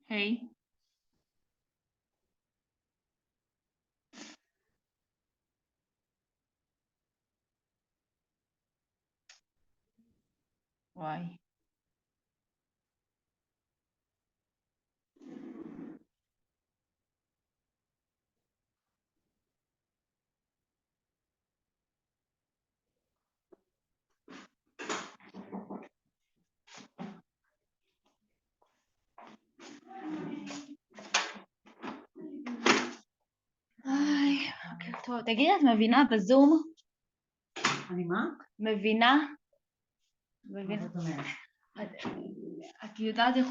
Hey. וואי. היי, בוקר טוב. תגידי, את מבינה בזום? אני מה? מבינה? מה זאת אומרת? את יודעת איך...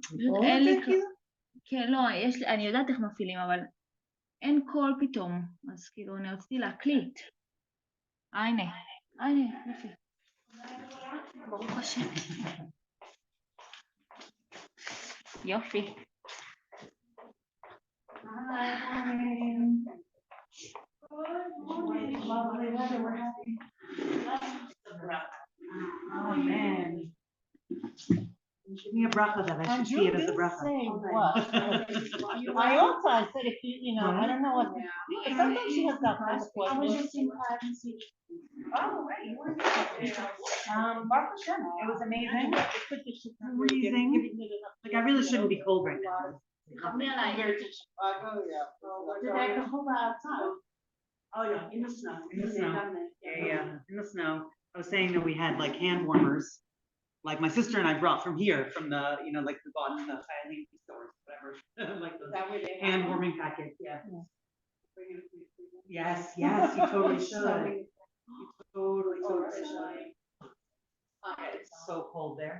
פשוט או אין לי... זה כאילו? כן, לא, אני יודעת איך מפעילים, אבל אין קול פתאום. אז כאילו, אני רציתי להקליט. הנה, יופי. ברוך השם. יופי. Oh man. Give me a bracha that I should see it as a bracha. I also, I said, if you know, I don't know what, but sometimes she has that kind of question. Baruch Hashem, it was amazing. Freezing. Like I really shouldn't be cold right now. Oh yeah, in the snow. In the snow. Yeah, in the snow. I was saying that we had like hand warmers, like my sister and I brought from here, from the, you know, like the bought in the Chinese stores, whatever, like those hand warming packets. Yeah. Yes, you totally should. You totally should. It's so cold there.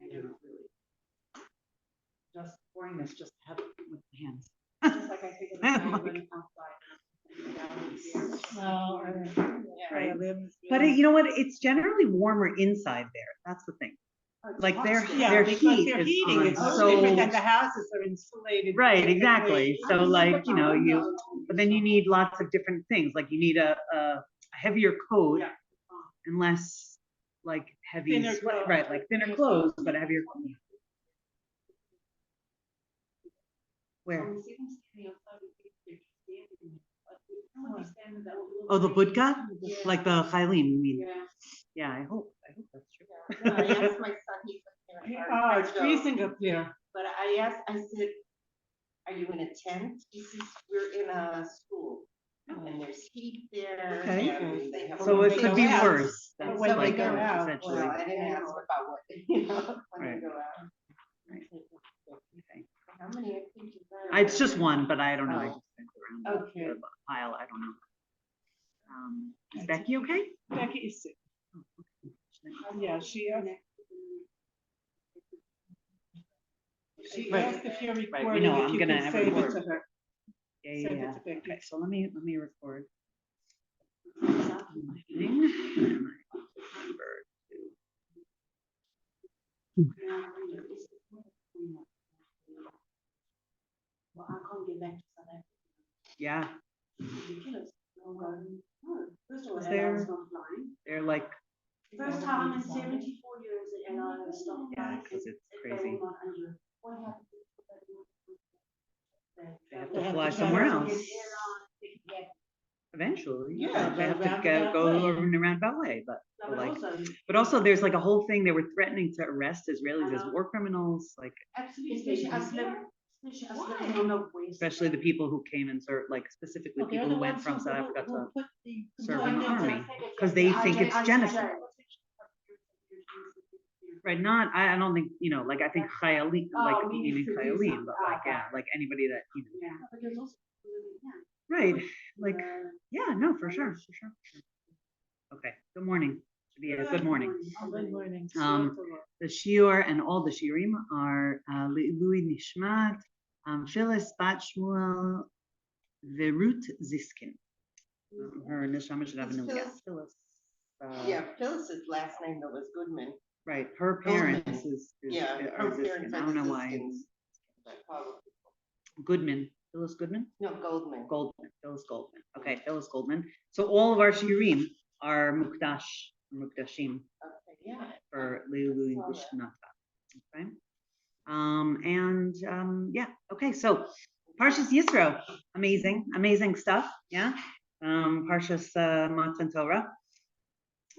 I know, really. Just pouring this, just have it with the hands. Just like I figured everybody outside. Right. But you know what? It's generally warmer inside there. That's the thing. Like their heat is heating is so different than the houses are insulated. Right, exactly. So like, you know, but then you need lots of different things. Like you need a heavier coat and less like heavy sweat, right? Like thinner clothes, but heavier clothes. Where? Oh, the budka? Like the chaylim, you mean? Yeah, I hope that's true. I asked my son, he's here. Oh, it's freezing up here. But I said, are you in a tent? He says, we're in a school. And there's heat there. Okay. They have So it could be worse. That's when like they go out. essentially. Well, I didn't ask about what, you know, when they go out. Right. Okay. How many I think is that? It's just one, but I don't know. I just went around the pile. I don't know. Is Becky okay? Becky is sick. Yeah, she asked if you're recording. Right, we know, I'm gonna save record. it to her. Yeah. Okay, so let me record. Well, I can't get back to South Africa. Yeah. They're like. First time in 74 years the airline has stopped. Yeah, because it's crazy. They have to fly somewhere else. Eventually, Yeah, they have to go in a roundabout way, but also there's like a whole thing. They were threatening to arrest Israelis as war criminals, like especially the people who came and served, like specifically people who went from South Africa to serve in the army, because they think it's genocide. Right, I don't think, you know, like I think chayalim, like meaning chayalim, but like, yeah, like anybody that, you know. Right, like, yeah, no, for sure. Okay, good morning. Should be a good morning. Good morning. The shiur and all the shiurim are Louis Nishmat, Phyllis Bat Shmuel, Verut Ziskin. Her neshama should have a new Phyllis. Phyllis's last name though was Goodman. Right, her parents is her parents. I don't know why. Goodman. Phyllis Goodman? No, Goldman. Phyllis Goldman. Okay, Phyllis Goldman. So all of our shiurim are mukdashim. Okay, yeah. For Leilu Nishnata. Okay. Yeah, okay, so Parshas Yisro, amazing stuff, yeah. Parshas Matan Torah.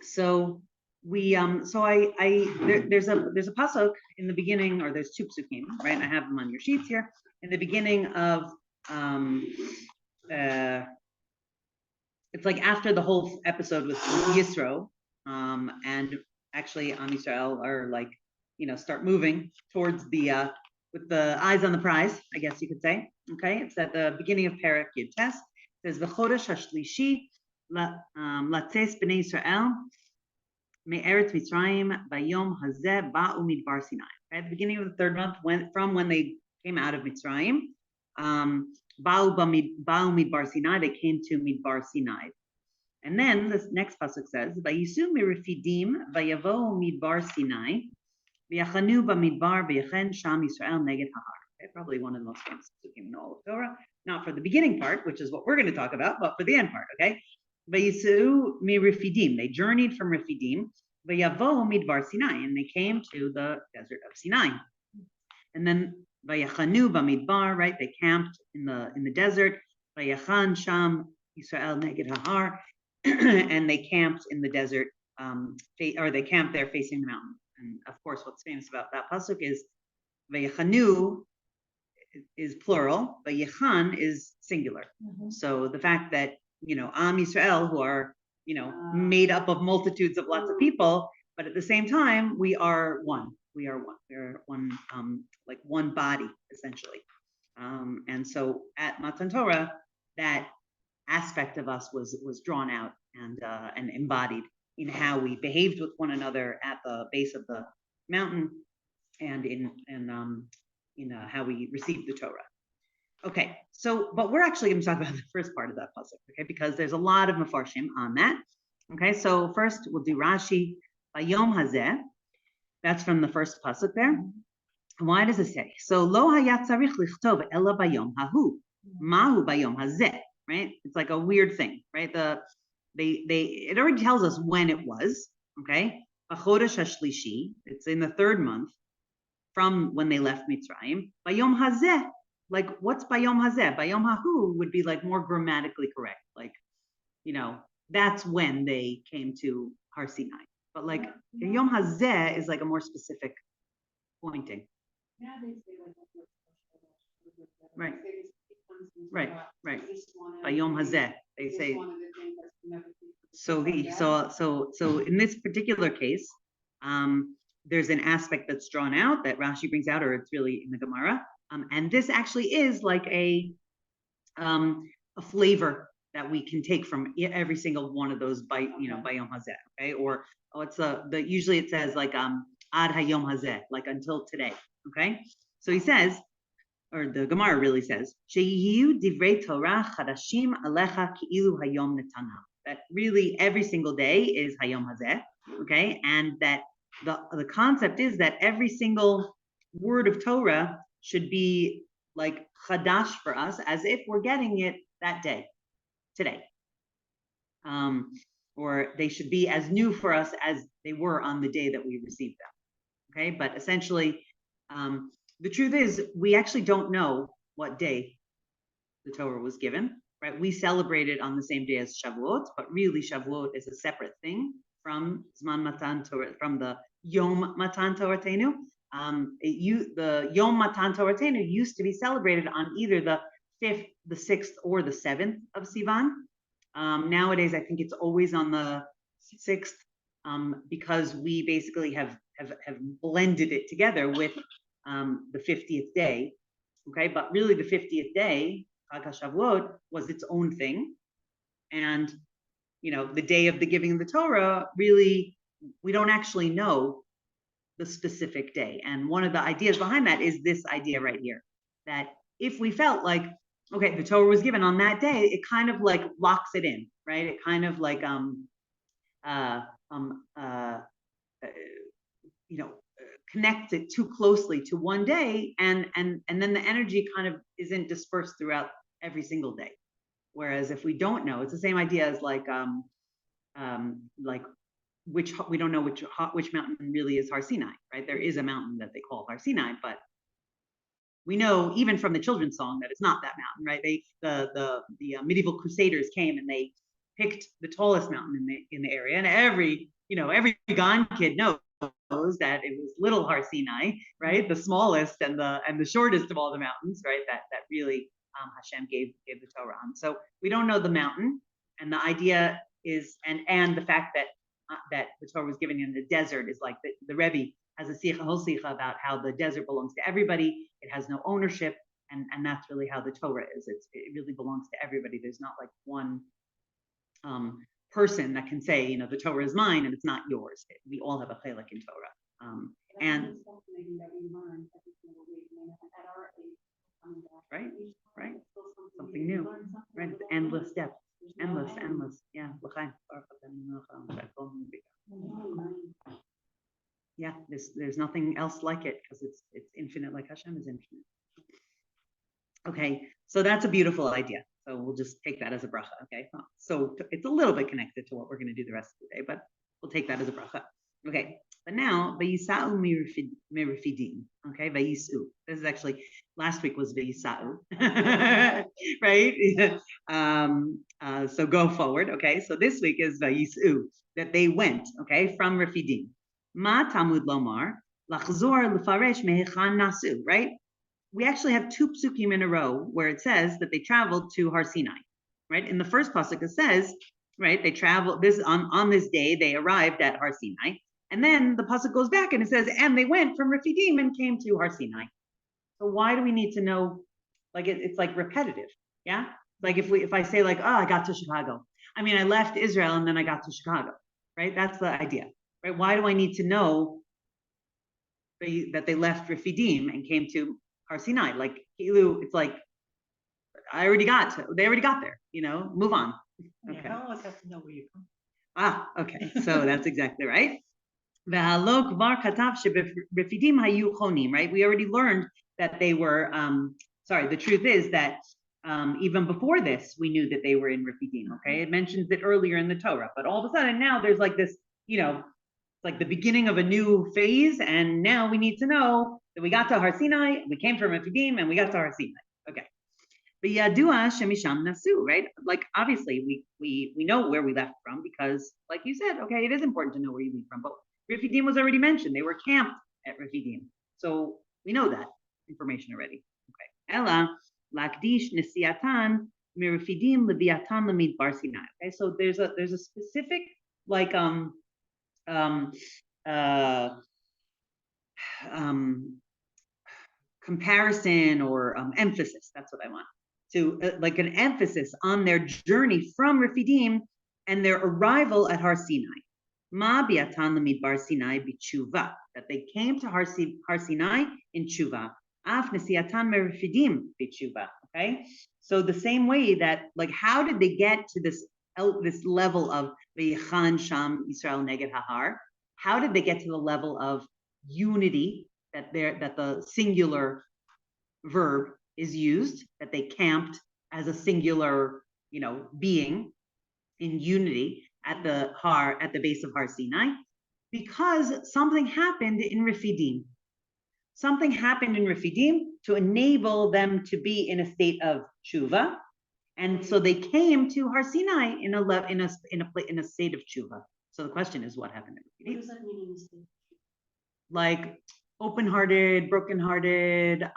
So there's a pasuk in the beginning, or there's two psukim, right? I have them on your sheets here. In the beginning of it's like after the whole episode with Yisro, and actually Am Yisrael are like, start moving towards the with the eyes on the prize, I guess you could say. Okay, it's at the beginning of Perek Yud Tes. It says v'chodesh hashlishi latzes b'nei Yisrael me'eretz Mitzrayim bayom hazeh ba'u midbar Sinai. At the beginning of the third month, from when they came out of Mitzrayim, ba'u midbar Sinai, they came to midbar Sinai. And then this next pasuk says, "Vayisu mirifidim vayavo midbar Sinai, v'yachanu b'midbar v'yachen sham Yisrael neged hahar." Okay, probably one of the most famous pasukim in all of Torah. Not for the beginning part, which is what we're going to talk about, but for the end part. Okay, Vayisu mirifidim. They journeyed from Refidim, vayavo midbar Sinai, and they came to the desert of Sinai. And then vayachanu b'midbar, right? They camped in the desert. Vayachan sham Yisrael neged hahar. And they camped in the desert, or they camped there facing the mountain. And of course, what's famous about that pasuk is Vayachanu is plural, Vayachan is singular. So the fact that Am Yisrael, who are made up of multitudes of lots of people, but at the same time we are one. We are one. We're one, like one body essentially. And so at Matan Torah, that aspect of us was drawn out and embodied in how we behaved with one another at the base of the mountain, and in how we received the Torah. Okay, so but we're actually going to talk about the first part of that pasuk, okay, because there's a lot of mefarshim on that. Okay, so first we'll do Rashi Bayom Hazeh. That's from the first pasuk there. Why does it say so? Lo hayat tzarich lichtov ela bayom hahu mahu bayom hazeh. Right? It's like a weird thing, right? It already tells us when it was, okay? B'chodesh hashlishi, it's in the third month from when they left Mitzrayim. Bayom hazeh, like what's bayom hazeh? Bayom hahu would be like more grammatically correct, like that's when they came to Har Sinai. But like Yom hazeh is like a more specific pointing. Right. Right. Bayom hazeh, they say. So in this particular case, there's an aspect that's drawn out that Rashi brings out, or it's really in the Gemara, and this actually is like a flavor that we can take from every single one of those bayom hazeh, okay? Or it's usually it says like ad hayom hazeh, like until today, okay? So he says, or the Gemara really says, Sheyiyu divrei Torah chadashim alecha ki'ilu hayom netana. That really every single day is hayom hazeh, okay? And that the concept is that every single word of Torah should be like chadash for us, as if we're getting it that day, today. Or they should be as new for us as they were on the day that we received them, okay? But essentially, the truth is, we actually don't know what day the Torah was given, right? We celebrate it on the same day as Shavuot, but really Shavuot is a separate thing from Zman Matan Torah, from the Yom Matan Toratenu. The Yom Matan Toratenu used to be celebrated on either the 5th, the 6th, or the 7th of Sivan. Nowadays, I think it's always on the 6th, because we basically have blended it together with the 50th day, okay? But really the 50th day, Chag HaShavuot, was its own thing. And, the day of the giving of the Torah, really, we don't actually know the specific day. And one of the ideas behind that is this idea right here, that if we felt like, okay, the Torah was given on that day, it kind of like locks it in, right? It kind of like, connects it too closely to one day, and then the energy kind of isn't dispersed throughout every single day. Whereas if we don't know, it's the same idea as like which we don't know which mountain really is Har Sinai, right? There is a mountain that they call Har Sinai, but we know even from the children's song that it's not that mountain, right? The medieval crusaders came and they picked the tallest mountain in the area, and every Gan kid knows that it was Little Har Sinai, right? The smallest and the shortest of all the mountains, right? That really Hashem gave the Torah on. So we don't know the mountain, and the idea is, and the fact that the Torah was given in the desert is like the Rebbe has a whole sikha about how the desert belongs to everybody. It has no ownership, and that's really how the Torah is. It really belongs to everybody. There's not like one person that can say, the Torah is mine and it's not yours. We all have a chelek in Torah. And right, something new, right? It's endless depth, endless. Yeah, yeah. There's nothing else like it because it's infinite, like Hashem is infinite. Okay, so that's a beautiful idea. So we'll just take that as a bracha. Okay, so it's a little bit connected to what we're going to do the rest of the day, but we'll take that as a bracha. Okay, but now vayisa'u mirifidim. Okay, vayisu. This is actually last week was vayisa'u, right? So go forward. Okay, so this week is vayisu, that they went. Okay, from Refidim. Ma tamud lomar lachzor lefaresh mehechan nasu. Right. We actually have two psukim in a row where it says that they traveled to Har Sinai, right? In the first pasuk it says, right, they traveled on this day they arrived at Har Sinai, and then the pasuk goes back and it says, and they went from Refidim and came to Har Sinai. So why do we need to know? Like it's like repetitive, yeah. Like if I say like, oh, I got to Chicago, I mean I left Israel and then I got to Chicago, right? That's the idea, right? Why do I need to know that they left Refidim and came to Har Sinai? Like it's like they already got there, move on. Okay. Yeah, I always have to know where you come from. Okay, so that's exactly right. Right? We already learned that they were the truth is that even before this we knew that they were in Refidim. Okay, it mentions it earlier in the Torah, but all of a sudden now there's like this, like the beginning of a new phase, and now we need to know that we got to Har Sinai, we came from Refidim, and we got to Har Sinai. Okay. But Yadua Shemisham Nasu, right? Like obviously we know where we left from because, like you said, okay, it is important to know where you leave from. But Refidim was already mentioned; they were camped at Refidim, so we know that information already. Okay. Ella Lakdish Nesiatan Mirifidim Leviatan Lamid Bar Sinai. Okay, so there's a specific like comparison or emphasis. That's what I want to like an emphasis on their journey from Refidim and their arrival at Har Sinai. Ma biatan lamid Bar Sinai b'tshuva, that they came to Har Sinai in tshuva. Af nesiatan merefidim b'tshuva. Okay, so the same way that like how did they get to this level of v'yichan sham Yisrael neged hahar? How did they get to the level of unity that the singular verb is used, that they camped as a singular, being in unity at the base of Har Sinai? Because something happened in Refidim. Something happened in Refidim to enable them to be in a state of tshuva, and so they came to Har Sinai in a state of tshuva. So the question is, what happened in Refidim? What does that mean in the state? Like open-hearted, broken-hearted,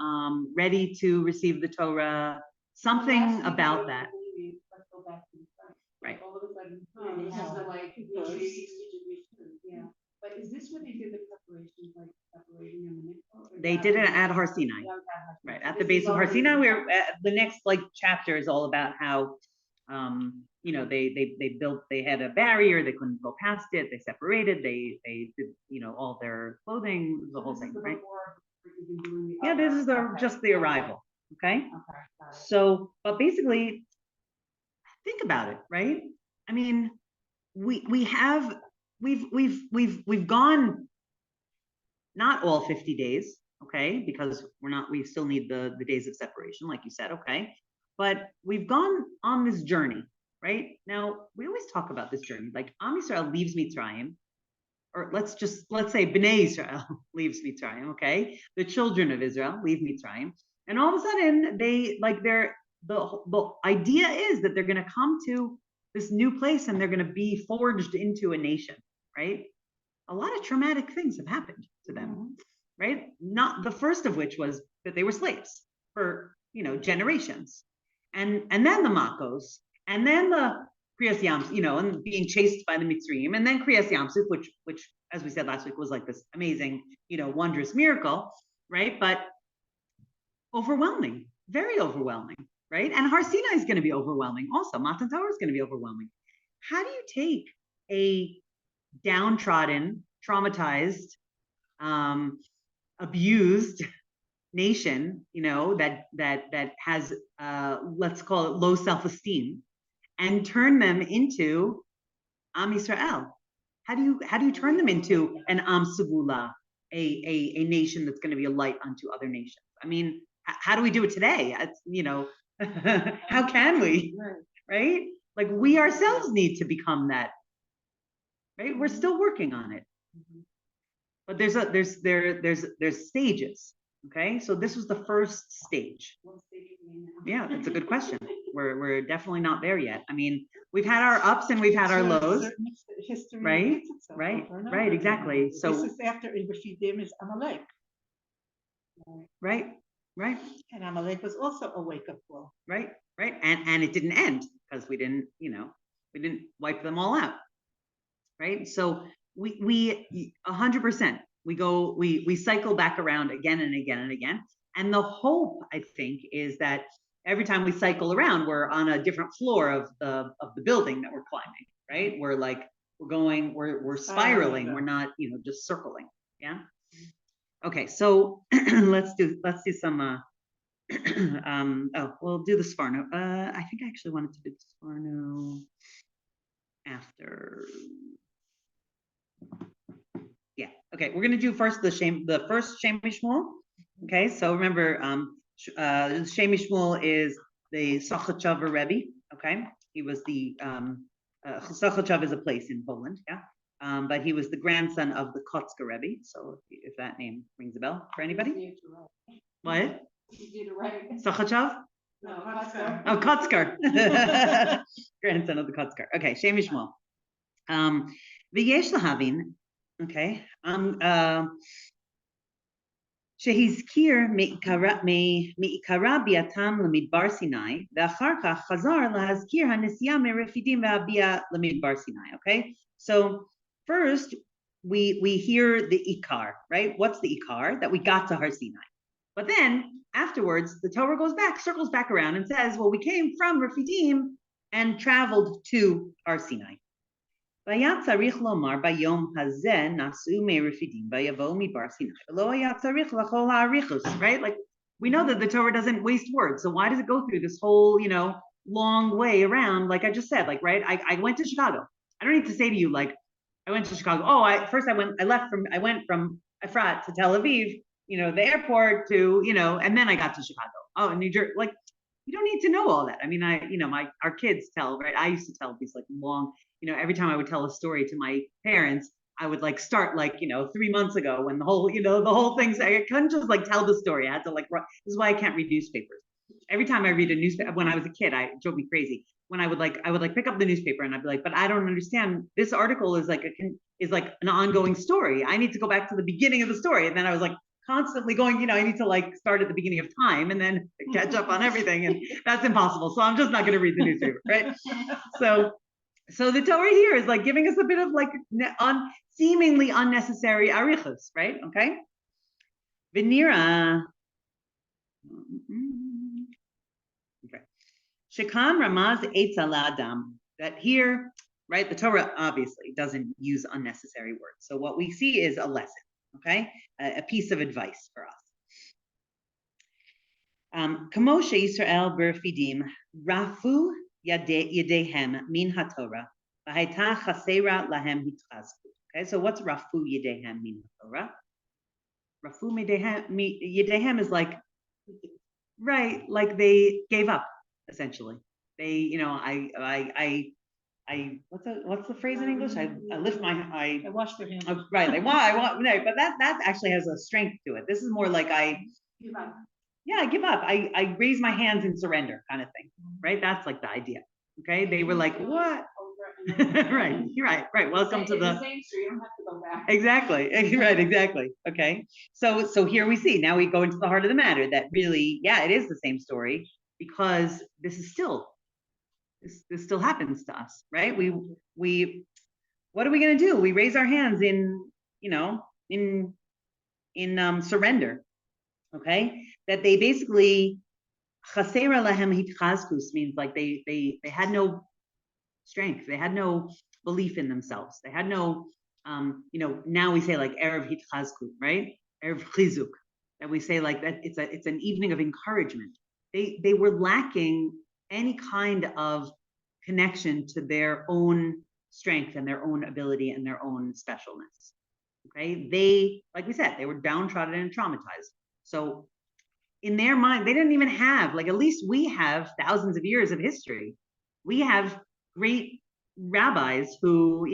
ready to receive the Torah, something about that. Let's go back to the front. Right. All of a sudden, they have the like 360-degree turn. Yeah. But is this where they did the preparation, like separating them in the mikvah? They did it at Har Sinai. Right, at the base of Har Sinai. The next chapter is all about how they had a barrier, they couldn't go past it, they separated, they did all their clothing, the whole thing, right? Yeah, this is just the arrival. Okay. So, but basically, think about it, right? I mean, we've gone not all 50 days, okay, because we still need the days of separation, like you said, okay, but we've gone on this journey, right? Now we always talk about this journey, like Am Yisrael leaves Mitzrayim, or let's say Bnei Israel leaves Mitzrayim, okay, the children of Israel leave Mitzrayim, And all of a sudden, the idea is that they're going to come to this new place and they're going to be forged into a nation, right? A lot of traumatic things have happened to them, right? Not the first of which was that they were slaves for, generations. And then the Makos, and then the Kriyas Yamsuf, and being chased by the Mitzrayim, and then Kriyas Yamsuf, which, as we said last week, was like this amazing, wondrous miracle, right? But overwhelming, very overwhelming, right? And Har Sinai is going to be overwhelming also. Matan Torah is going to be overwhelming. How do you take a downtrodden, traumatized, abused nation, that has, let's call it low self-esteem, and turn them into Am Yisrael? How do you turn them into an Am Segula, a nation that's going to be a light unto other nations? I mean, how do we do it today? How can we? Right? Like we ourselves need to become that. Right? We're still working on it. But there's stages. Okay, so this was the first stage. Yeah, that's a good question. We're definitely not there yet. I mean, we've had our ups and we've had our lows. Right, right, exactly. So this is after Refidim is Amalek. Right. And Amalek was also a wake-up call. Right. And it didn't end because we didn't wipe them all out. Right. So we 100%. We cycle back around again and again and again. And the hope, I think, is that every time we cycle around, we're on a different floor of the building that we're climbing, right? We're spiraling. We're not, just circling. Yeah. Okay. So let's do some, we'll do the Sforno. I think I actually wanted to do the Sforno after. Yeah. Okay. We're gonna do first the first Shem Mishmul. Okay. So remember, Shem Mishmul is the Sochachover Rebbe. Okay. He was the Sochachover is a place in Poland. Yeah. But he was the grandson of the Kotzker Rebbe. So if that name rings a bell for anybody. What? Sochachov? No, Kotzker. Oh, Kotzker. Grandson of the Kotzker. Okay. Shem Mishmul. V'yesh lahavin. Okay. Shehizkir me'ikara biatam lemidbar Sinai, ve'achar kach chazar lahazkir hanesiya merefidim ve'abia lemidbar Sinai. Okay. So first we hear the ikar, right? What's the ikar? That we got to Har Sinai. But then afterwards, the Torah circles back around and says, well, we came from Refidim and traveled to Har Sinai. Right? Like we know that the Torah doesn't waste words. So why does it go through this whole, long way around? Like I just said, like, right. I went to Chicago. I don't need to say to you, like, I went to Chicago. Oh, I went from Efrat to Tel Aviv, the airport to, and then I got to Chicago. Oh, in New Jersey, like, you don't need to know all that. I mean, our kids tell, right? I used to tell these like long, every time I would tell a story to my parents, I would like start like, 3 months ago when the whole thing, I couldn't just like tell the story. I had to like, this is why I can't read newspapers. Every time I read a newspaper, when I was a kid, it drove me crazy. When I would pick up the newspaper and I'd be like, but I don't understand. This article is like an ongoing story. I need to go back to the beginning of the story. And then I was like, constantly going, I need to like start at the beginning of time and then catch up on everything, and that's impossible. So I'm just not going to read the newspaper, right? So the Torah here is like giving us a bit of like seemingly unnecessary arichos, right? Okay. Venira. Okay. Shekan Ramaz Eitza La'adam. That here, right? The Torah obviously doesn't use unnecessary words. So what we see is a lesson. Okay, a piece of advice for us. Kamoshe Yisrael berfidim rafu yadehem min haTorah v'haita chasera lahem hitzchazku. Okay, so what's rafu yadehem min haTorah? Rafu yadehem is like, right, like they gave up essentially. They, what's the phrase in English? I wash their hands. Right, like why? No, but that actually has a strength to it. This is more like I yeah, I give up. I raise my hands in surrender kind of thing, right? That's like the idea. Okay. They were like, what? Right. You're right. Right. Welcome to the same street. You don't have to go back. Exactly. Right. Exactly. Okay. So here we see, now we go into the heart of the matter that really, yeah, it is the same story because this still happens to us, right? We, what are we going to do? We raise our hands in, in surrender. Okay. That they basically, chasera lahem hitchazkus means like they had no strength. They had no belief in themselves. They had no, now we say like erev hitchazku, right? Erev chizuk, that we say like that. It's an evening of encouragement. They were lacking any kind of connection to their own strength and their own ability and their own specialness. Okay, they, like we said, they were downtrodden and traumatized. So in their mind, they didn't even have, like, at least we have thousands of years of history. We have great rabbis who,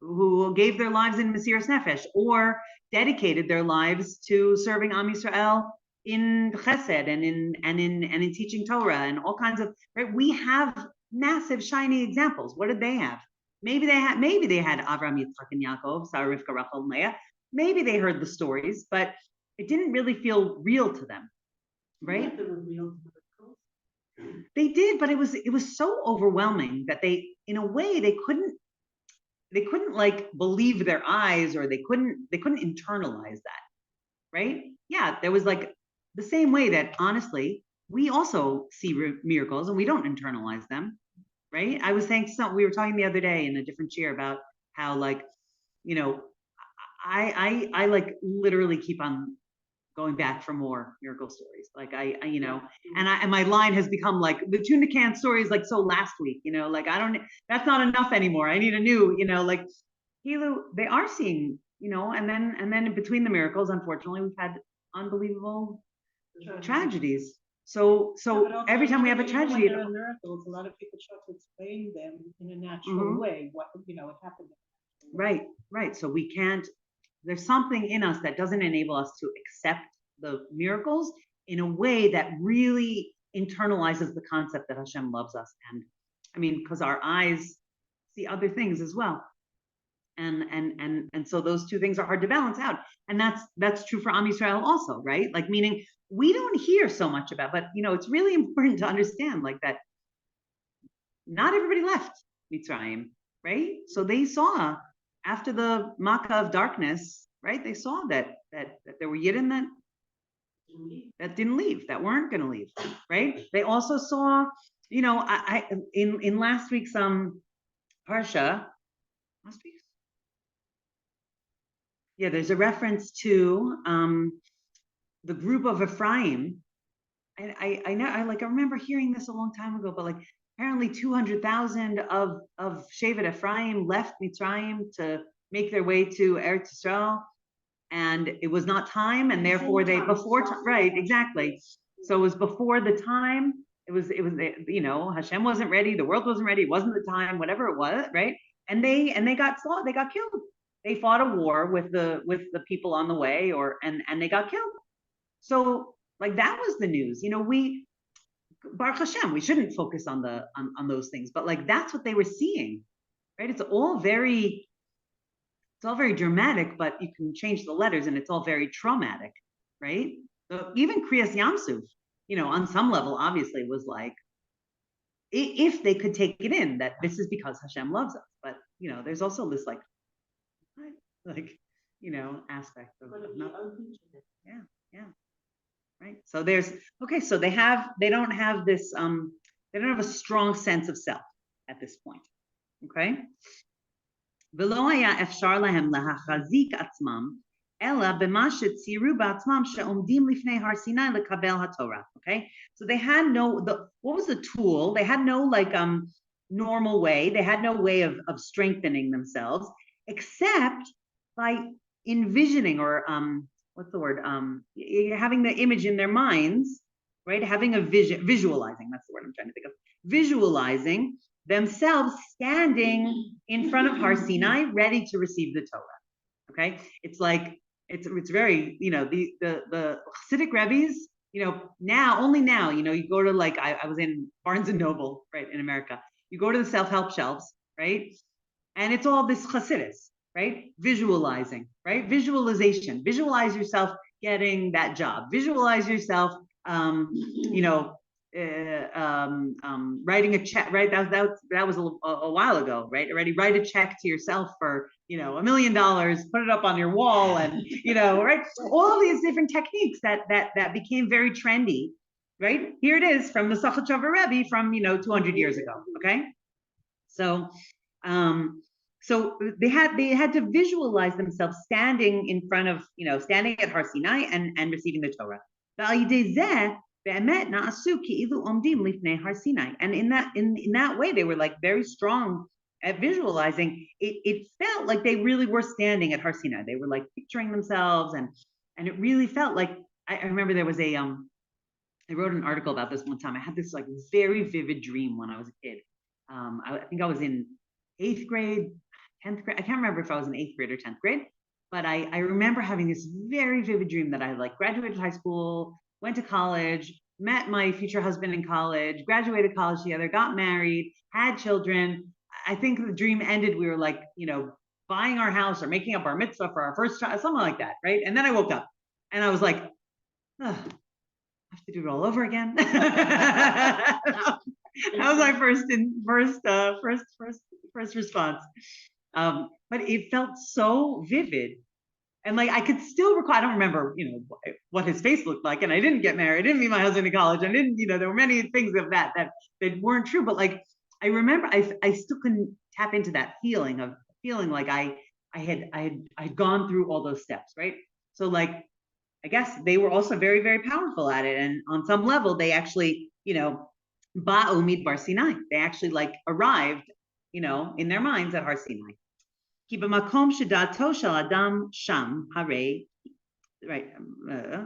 who gave their lives in Mesiras Nefesh or dedicated their lives to serving Am Yisrael in Chesed and in teaching Torah and all kinds of, right? We have massive shiny examples. What did they have? Maybe they had Avraham, Yitzchak, and Yaakov, Sarah, Rivka, Rachel, and Leah. Maybe they heard the stories, but it didn't really feel real to them, right? They were real. They did, but it was so overwhelming that they, in a way, they couldn't like believe their eyes, or they couldn't internalize that, right? Yeah, there was like the same way that honestly we also see miracles and we don't internalize them, right? I was saying we were talking the other day in a different cheer about how, like, I like literally keep on going back for more miracle stories. Like I and my line has become like the tuna can story is like so last week, like that's not enough anymore. I need a new, like Hilu, they are seeing, and then between the miracles, unfortunately, we've had unbelievable tragedies. So every time we have a tragedy, there are miracles, a lot of people try to explain them in a natural way. What happened. Right. So we can't. There's something in us that doesn't enable us to accept the miracles in a way that really internalizes the concept that Hashem loves us. And I mean, because our eyes see other things as well. And so those two things are hard to balance out. And that's true for Am Yisrael also, right? Like, meaning we don't hear so much about, but it's really important to understand like that not everybody left Mitzrayim, right? So they saw after the Makkah of darkness, right? They saw that there were Yidden that didn't leave, that weren't going to leave, right? They also saw, I in last week's parsha, yeah, there's a reference to the group of Ephraim. I remember hearing this a long time ago, but like apparently 200,000 of Shevet Ephraim left Mitzrayim to make their way to Eretz Yisrael, and it was not time, and therefore right, exactly. So it was before the time. It was Hashem wasn't ready, the world wasn't ready, it wasn't the time, whatever it was, right? And they got slaughtered, they got killed. They fought a war with the people on the way, and they got killed. So like that was the news. We Baruch Hashem, we shouldn't focus on those things, but like that's what they were seeing, right? It's all very dramatic, but you can change the letters and it's all very traumatic, right? So even Kriyas Yamsuf, on some level, obviously was like, if they could take it in that this is because Hashem loves us, but there's also this aspect of right. So so they don't have this they don't have a strong sense of self at this point. Okay. ולא היה אפשר להם להחזיק עצמם, אלא במה שציירו בעצמם שעומדים לפני הר סיני לקבל התורה. Okay, so they had what was the tool? They had no normal way. They had no way of strengthening themselves, except by envisioning or what's the word? Having the image in their minds, right? Having a vision, visualizing. That's the word I'm trying to think of. Visualizing themselves standing in front of Har Sinai, ready to receive the Torah. Okay, it's like it's very the Hasidic Rebbe's only now, you go to like, I was in Barnes and Noble, right, in America. You go to the self-help shelves, right? And it's all this chassidus, right? Visualizing, right? Visualization. Visualize yourself getting that job. Visualize yourself, writing a check, right? That was a while ago, right? Already write a check to yourself for, $1 million, put it up on your wall, and right? All these different techniques that became very trendy, right? Here it is from the Sachatchover Rebbe from 200 years ago. Okay, so they had to visualize themselves standing in front of standing at Har Sinai and receiving the Torah. And in that way, they were like very strong at visualizing. It felt like they really were standing at Har Sinai. They were like picturing themselves, and it really felt like, I remember there was I wrote an article about this one time. I had this like very vivid dream when I was a kid. I think I was in 8th grade, 10th grade. I can't remember if I was in 8th grade or 10th grade, but I remember having this very vivid dream that I like graduated high school, went to college, met my future husband in college, graduated college together, got married, had children. I think the dream ended. We were like, buying our house or making up our mitzvah for our first child, something like that, right? And then I woke up and I was like, I have to do it all over again. That was my first response. But it felt so vivid. And like, I could still recall, I don't remember, what his face looked like. And I didn't get married. I didn't meet my husband in college. I didn't, there were many things of that weren't true. But like, I remember I still couldn't tap into that feeling like I had gone through all those steps, right? So like, I guess they were also very, very powerful at it. And on some level, they actually, ba'u midbar Sinai. They actually like arrived, in their minds at Har Sinai. Ki b'makom shedato shel adam sham harei, right?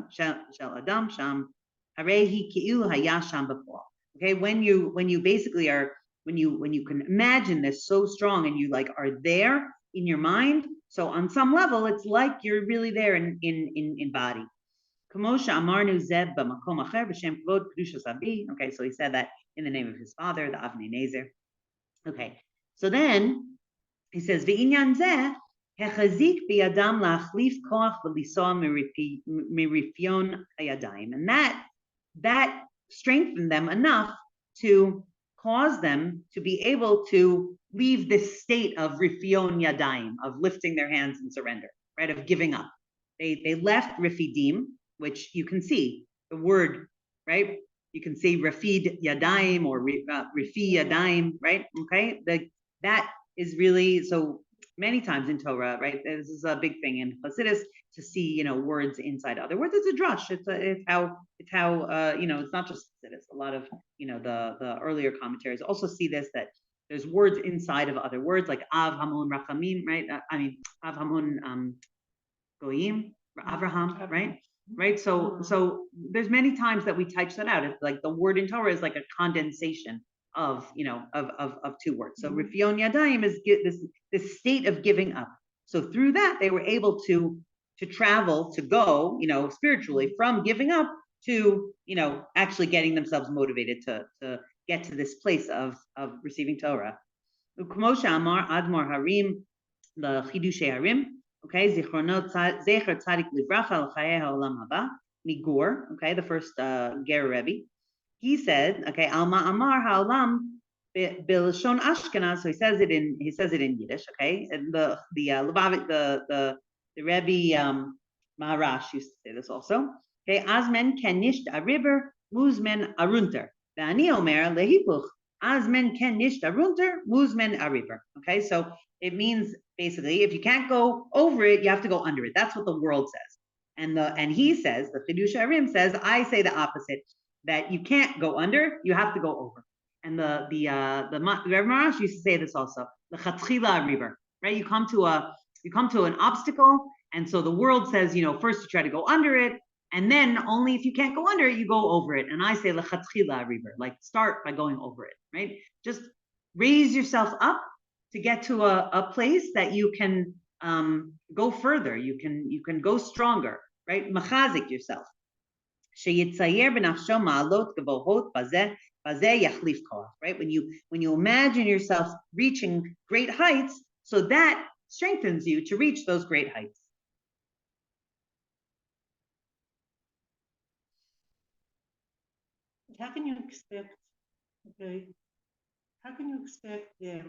Shel adam sham harei hi ki'ilu haya sham b'pol. Okay, when you basically are, when you can imagine this so strong and you like are there in your mind, so on some level it's like you're really there in body. Okay, so he said that in the name of his father, the Avnei Nezer. Okay, so then he says, "V'inyan zeh hechazik biyadam la'achlif koach v'lisoa mirifion hayadayim," and that strengthened them enough to cause them to be able to leave this state of rifion yadayim, of lifting their hands in surrender, right, of giving up. They left rifidim, which you can see the word, right? You can see rafid yadayim or rifi yadayim, right? Okay, that is really, so many times in Torah, right? This is a big thing in Hasidus to see, words inside other words. It's a drush. It's how it's not just Hasidus. A lot of, the earlier commentaries also see this, that there's words inside of other words, like Av Hamun Rachamim, right? Av Hamun Goyim, Avraham, right? Right. So there's many times that we touch that out. It's like the word in Torah is like a condensation of two words. So Rifion Yadayim is this state of giving up. So through that, they were able to travel, to go, spiritually from giving up to, actually getting themselves motivated to get to this place of receiving Torah. U'kmosha Amar Admor Harim, the Chidushe Harim. Okay, Zichronot Zecher Tzadik Livracha L'Chayei Ha'olam Haba, Migur. Okay, the first Ger Rebbe. He said, okay, Alma Amar Ha'olam B'Lashon Ashkenaz. So he says it in Yiddish. Okay, and the Lubavitch, the Rebbe Maharash used to say this also. Okay, Azmen Ken Nisht Ariber Muzmen Arunter. Ve'ani Omer Lehipuch Azmen Ken Nisht Arunter Muzmen Ariber. Okay, so it means basically, if you can't go over it, you have to go under it. That's what the world says. And he says, the Chidush Harim says, I say the opposite, that you can't go under, you have to go over. And the Rebbe Marash used to say this also, the Chatchila River, right? You come to an obstacle, and so the world says, first you try to go under it, and then only if you can't go under it, you go over it. And I say the Chatchila River, like start by going over it, right? Just raise yourself up to get to a place that you can go further, you can go stronger, right? Machazik yourself. שיצייר בנפשו מעלות גבוהות בזה יחליף כוח, right? When you imagine yourself reaching great heights, so that strengthens you to reach those great heights. How can you expect, okay, how can you expect them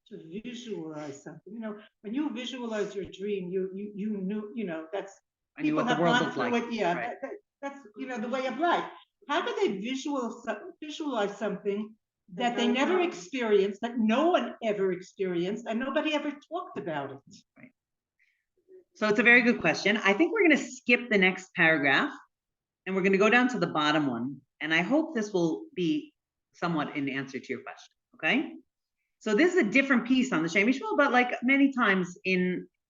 to visualize something? You know, when you visualize your dream, you knew, you know, that's, I knew what the have world gone looked through like. it, yeah, Right. that's, you know, the way of life. How could they visualize something that they never experienced, that no one ever experienced, and nobody ever talked about it? Right. So it's a very good question. I think we're going to skip the next paragraph and we're going to go down to the bottom one. And I hope this will be somewhat in answer to your question. Okay. So this is a different piece on the Shem Mishmol, but like many times in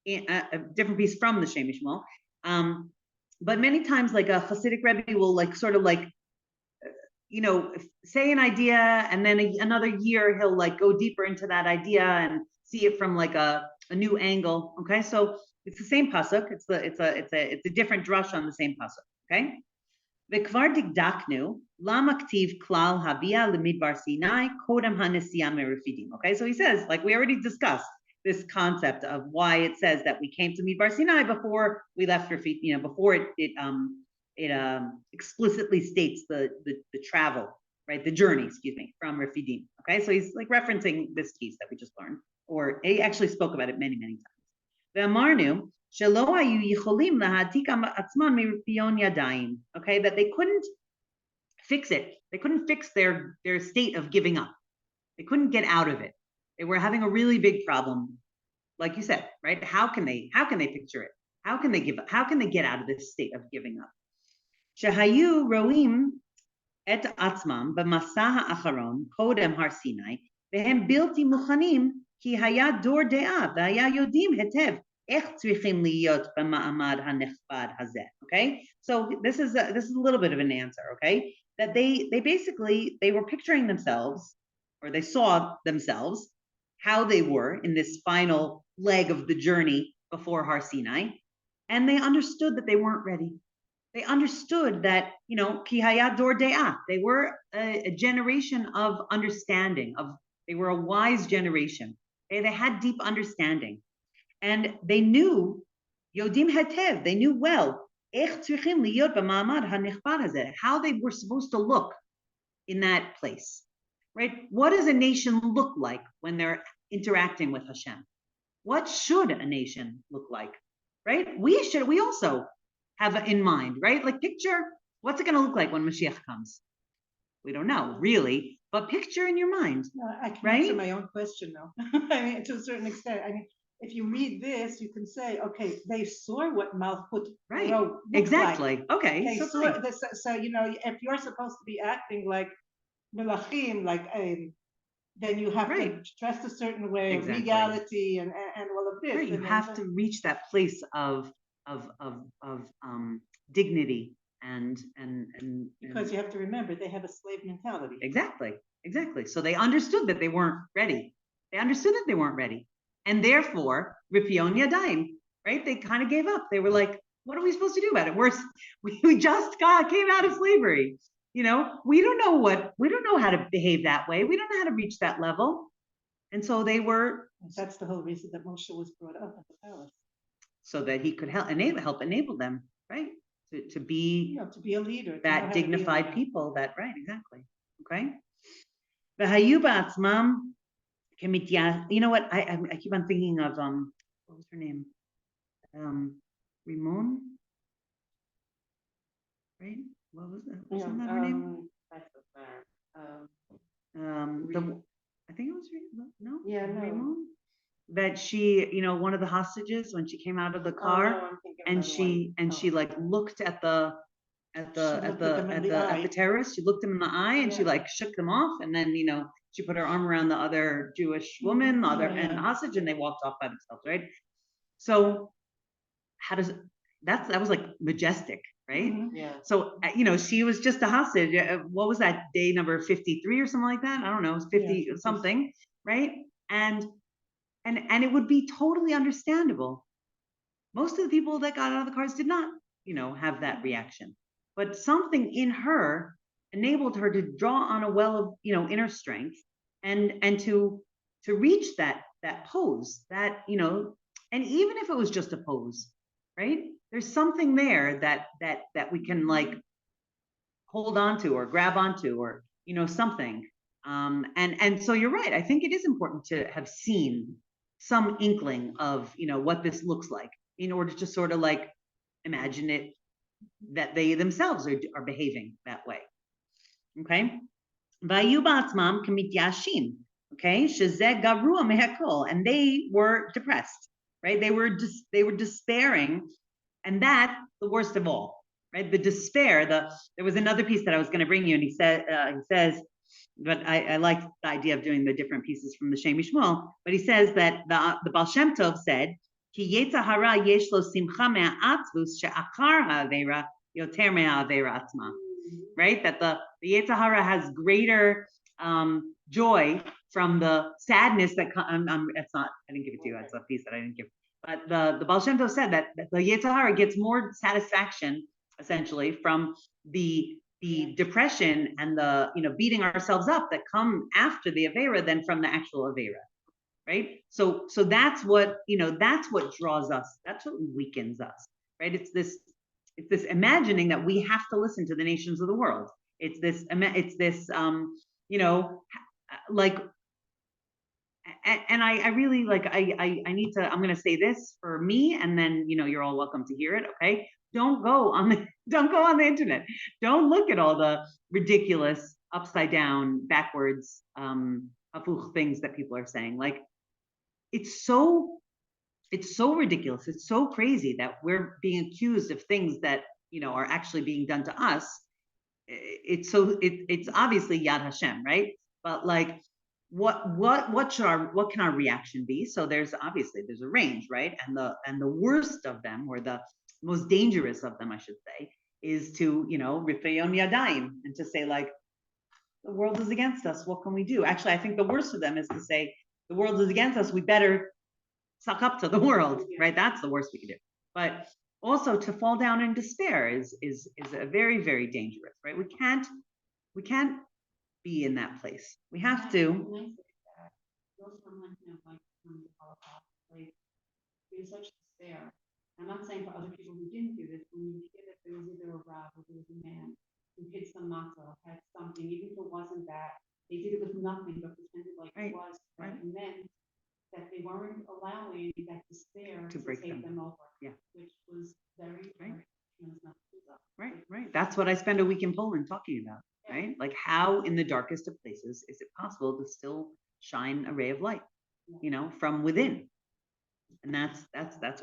a different piece from the Shem Mishmol. But many times like a Hasidic Rebbe will like sort of like, you know, say an idea and then another year he'll like go deeper into that idea and see it from like a new angle. Okay, so it's the same pasuk. It's a different drush on the same pasuk. Okay. וכבר דקדקנו, למה כתיב כלל הביאה למדבר סיני קודם הנסיעה מרפידים. Okay, so he says, like we already discussed this concept of why it says that we came to Midbar Sinai before we left Refidim, you know, before it explicitly states the travel, right, the journey, excuse me, from Refidim. Okay, so he's like referencing this piece that we just learned, or he actually spoke about it many times. ואמרנו שלא היו יכולים להעתיק עצמם מרפיון ידיים, okay, that they couldn't fix it. They couldn't fix their state of giving up. They couldn't get out of it. They were having a really big problem, like you said, right? How can they picture it? How can they give up? How can they get out of this state of giving up? שהיו רואים את עצמם במסע האחרון קודם הר סיני, והם בלתי מוכנים כי היה דור דעה והיה יודעים היטב איך צריכים להיות במעמד הנכבד הזה. Okay, so this is a little bit of an answer. Okay, that they basically they were picturing themselves, or they saw themselves how they were in this final leg of the journey before Har Sinai, and they understood that they weren't ready. They understood that, you know, ki haya dor de'ah, they were a generation of understanding, they were a wise generation. They had deep understanding. And they knew, yodim hetev, they knew well, how they were supposed to look in that place, right? What does a nation look like when they're interacting with Hashem? What should a nation look like, right? We also have in mind, right? Like picture, what's it going to look like when Mashiach comes? We don't know, really, but picture in your mind. No, I can right? answer my own question now. I mean, to a certain extent. I mean, if you read this, you can say, okay, they saw what Malchut Right, exactly. Like. Okay, They so saw this, so you know, if you're supposed to be acting like Melachim, like then you have to dress a certain way, regality, and all of this. Right, you have to reach that place of dignity and because you have to remember they have a slave mentality. Exactly. So they understood that they weren't ready. And therefore, Ripion Yadayim, right? They kind of gave up. They were like, what are we supposed to do about it? We just came out of slavery. You know, we don't know how to behave that way. We don't know how to reach that level. And so they were. That's the whole reason that Moshe was brought up at the palace. So that he could help enable them, right? To be, to be a leader. That dignified people, that, right, exactly. Okay. V'hayu ba'atzmam, you know what? I keep on thinking of what was her name? Rimon, right? What was that? Wasn't that her name? I think it was no. Yeah, no. Rimon? That she, you know, one of the hostages when she came out of the car, and she like looked at the terrorist. She looked him in the eye and she like shook them off, and then, you know, she put her arm around the other Jewish woman, and hostage, and they walked off by themselves, right? So that was like majestic, right? Yeah. So, you know, she was just a hostage. What was that, day number 53 or something like that? I don't know, it was 50 something, right? And it would be totally understandable. Most of the people that got out of the cars did not, you know, have that reaction. but something in her enabled her to draw on a well of, inner strength and to reach that pose, that, and even if it was just a pose, right? There's something there that we can like hold on to or grab onto or, something. And so you're right. I think it is important to have seen some inkling of, what this looks like in order to sort of like imagine it, that they themselves are behaving that way. Okay. Vayu ba'atzmam kamityashin. Okay. Shezeh garua mehakol. And they were depressed, right? They were despairing. And that's the worst of all, right? The despair. There was another piece that I was going to bring you, and he says, but I like the idea of doing the different pieces from the Shem Mishmuel. But he says that the Baal Shem Tov said, "Ki yetzer hara yesh lo simcha me'atzvus she'achar ha'avera yoter me'ha'avera atzma." Right? That the yetzer hara has greater joy from the sadness that comes. It's not. I didn't give it to you. It's a piece that I didn't give. But the Baal Shem Tov said that the yetzer hara gets more satisfaction, essentially, from the depression and the beating ourselves up that come after the avera than from the actual avera, right? So that's what that's what draws us. That's what weakens us, right? It's this imagining that we have to listen to the nations of the world. It's this like. And I really like, I need to, I'm going to say this for me, and then, you're all welcome to hear it. Okay. Don't go on the internet. Don't look at all the ridiculous upside down, backwards, hafuch things that people are saying. Like, it's so ridiculous. It's so crazy that we're being accused of things that, are actually being done to us. It's obviously Yad Hashem, right? But like, what can our reaction be? So there's a range, right? And the worst of them, or the most dangerous of them, I should say, is to rifayon yadayim, and to say like, the world is against us. What can we do? Actually, I think the worst of them is to say, the world is against us. We better suck up to the world, right? That's the worst we could do. But also to fall down in despair is a very, very dangerous, right? We can't be in that place. We have to. There's such despair. I'm not saying for other people who didn't do this, when you hear that there was either a rab or there was a man who hid some matzah, had something, even if it wasn't that, they did it with nothing but pretended like it was, right? And then that they weren't allowing that despair to take them over, which was very Right. That's what I spend a week in Poland talking about, right? Like, how in the darkest of places is it possible to still shine a ray of light, from within? And that's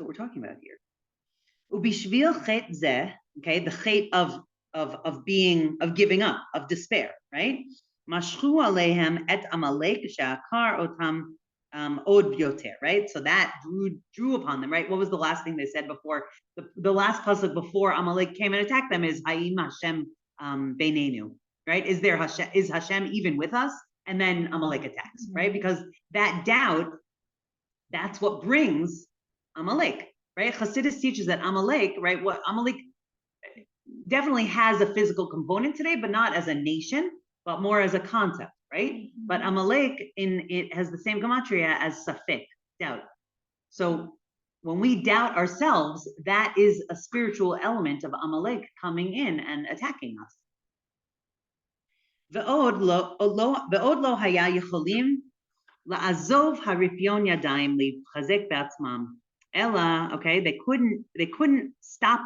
what we're talking about here. Ubishvil chet zeh, okay, the chet of giving up, of despair, right? Mashchu alehem et amalek she'akar otam od bioter, right? So that drew upon them, right? What was the last thing they said before? The last pasuk before Amalek came and attacked them is Hayim Hashem Beinenu, right? Is Hashem even with us? And then Amalek attacks, right? Because that doubt, that's what brings Amalek, right? Chassidus teaches that Amalek, right? What Amalek definitely has a physical component today, but not as a nation, but more as a concept, right? But Amalek it has the same gematria as Safek, doubt. So when we doubt ourselves, that is a spiritual element of Amalek coming in and attacking us. Ve'od lo haya yecholim la'azov haripion yadayim li'chazek be'atzmam. Ella, okay, they couldn't stop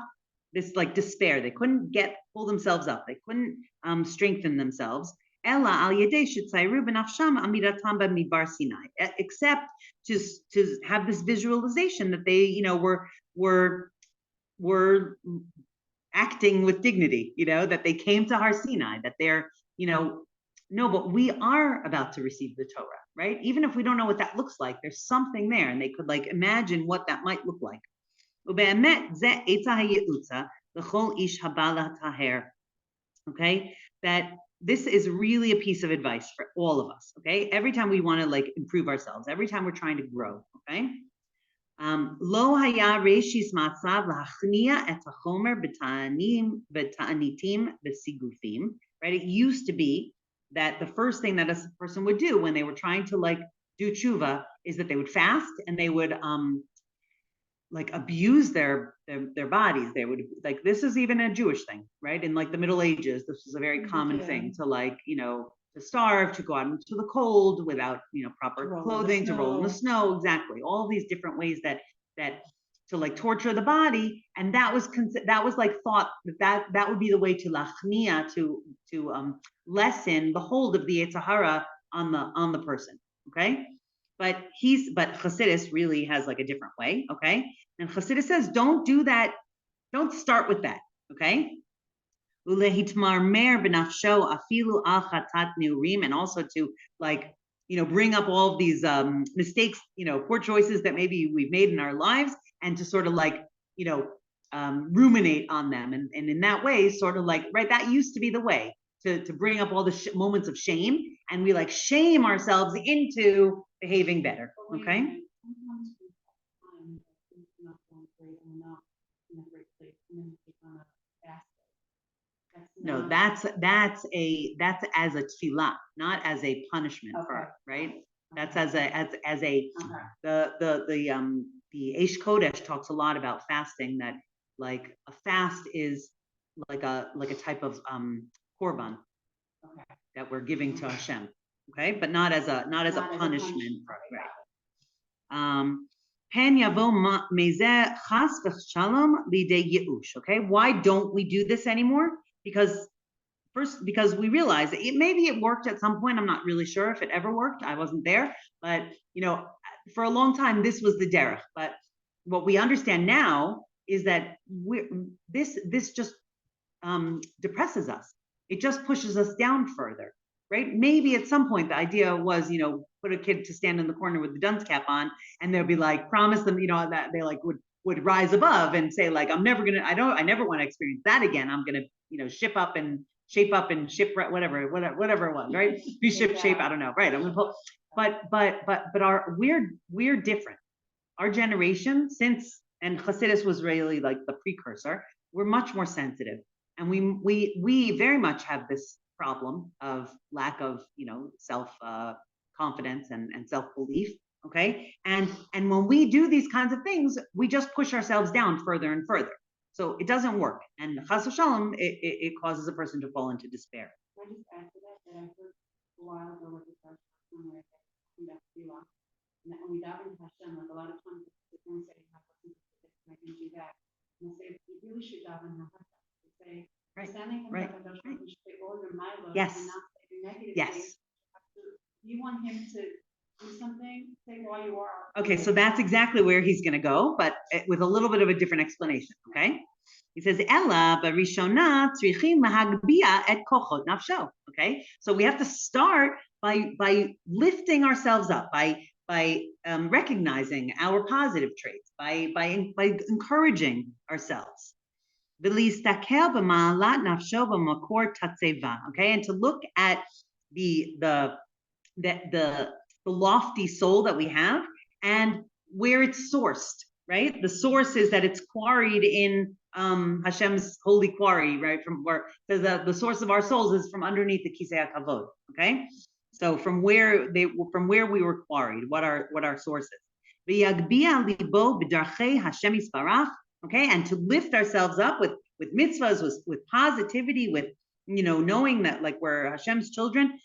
this like despair. They couldn't pull themselves up. They couldn't strengthen themselves. Ella al yedei shetzayru b'nafsham amiratam b'midbar Sinai, except to have this visualization that they, were acting with dignity, that they came to Har Sinai, that they're, no, but we are about to receive the Torah, right? Even if we don't know what that looks like, there's something there, and they could like imagine what that might look like. Okay, that this is really a piece of advice for all of us. Okay, every time we want to like improve ourselves, every time we're trying to grow. Okay, Lo haya reshis matzav lahachnia et hachomer beta'anitim besigufim. Right? It used to be that the first thing that a person would do when they were trying to like do tshuva is that they would fast and they would like abuse their bodies. They would like, this is even a Jewish thing, right? In like the Middle Ages, this was a very common thing to like, to starve, to go out into the cold without, proper clothing, to roll in the snow. Exactly. All these different ways that to like torture the body. And that was like thought that would be the way to lachnia, to lessen the hold of the Yetzer Hara on the person. Okay. But Chassidus really has like a different way. Okay. And Chassidus says, don't do that. Don't start with that. Okay. And also to like, bring up all of these mistakes, poor choices that maybe we've made in our lives, and to sort of like, ruminate on them. And in that way, sort of like, right, that used to be the way to bring up all the moments of shame, and we like shame ourselves into behaving better. Okay. No, that's as a tefillah, not as a punishment, right? That's as a the Eish Kodesh talks a lot about fasting, that like a fast is like a type of korban that we're giving to Hashem, okay, but not as a punishment, right? Okay, why don't we do this anymore? Because we realize that maybe it worked at some point. I'm not really sure if it ever worked. I wasn't there, but for a long time this was the derech. But what we understand now is that this just depresses us. It just pushes us down further, right? Maybe at some point the idea was, put a kid to stand in the corner with the dunce cap on, and they'll be like, promise them, that they like would rise above and say like, I never want to experience that again. I'm gonna, shape up and whatever it was, right? Be shape, I don't know, right? I'm gonna put, but we're different. Our generation, and Chassidus was really like the precursor, we're much more sensitive. And we very much have this problem of lack of, self confidence and self-belief. Okay. And when we do these kinds of things, we just push ourselves down further and further. So it doesn't work. And chas v'shalom, it causes a person to fall into despair. Can I just add to that I heard a while ago with the first somewhere that and that when we dive into Hashem, like a lot of times people say, I can do that. And I say, you really should dive into Hashem. Say, right. Yes. And not say negative. Yes. You want him to do something, say why you are. Okay, so that's exactly where he's going to go, but with a little bit of a different explanation. Okay, he says, "Ella barishona tzrichim lahagbia et kochot nafsho." Okay, so we have to start by lifting ourselves up, by recognizing our positive traits, by encouraging ourselves. Okay, and to look at the lofty soul that we have and where it's sourced, right? The source is that it's quarried in Hashem's holy quarry, right? From where says that the source of our souls is from underneath the Kisei HaKavod. Okay, so from where we were quarried, what our source is. Okay, and to lift ourselves up with mitzvahs, with positivity, with knowing that like we're Hashem's children.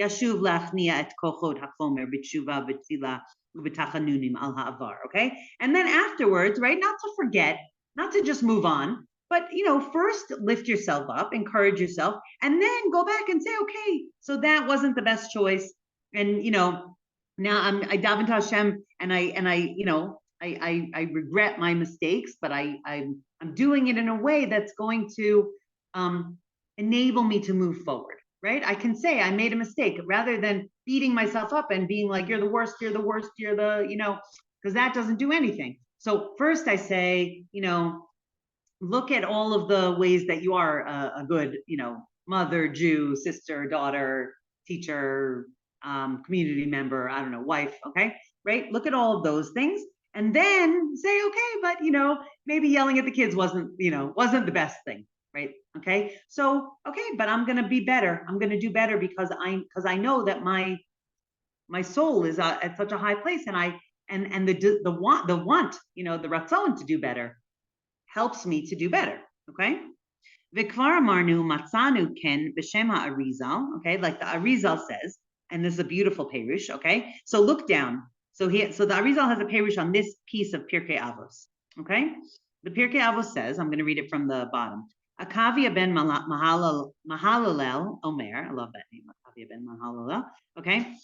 Yashuv lachnia et kochot hachomer b'tshuva b'tfilah u'b'tachanunim al ha'avar. Okay, and then afterwards, right? Not to forget, not to just move on, but first lift yourself up, encourage yourself, and then go back and say, okay, so that wasn't the best choice, and now I daven to Hashem, and I regret my mistakes, but I'm doing it in a way that's going to enable me to move forward. Right? I can say I made a mistake rather than beating myself up and being like, you're the worst, you're the, because that doesn't do anything. So first I say, look at all of the ways that you are a good, mother, Jew, sister, daughter, teacher, community member, I don't know, wife. Okay. right? Look at all of those things and then say, okay, but maybe yelling at the kids wasn't the best thing, right? Okay. So, okay, but I'm going to be better. I'm going to do better because I know that my soul is at such a high place, and the want, the ratzon to do better helps me to do better. Okay. Vikvar marnu matzanu ken b'shem ha'arizal. Okay, like the Arizal says, and this is a beautiful perush. Okay, so look down. So the Arizal has a perush on this piece of Pirkei Avos. Okay, the Pirkei Avos says, I'm going to read it from the bottom. Akavia ben Mahalalel Omer. I love that name, Akavia ben Mahalalel. Okay,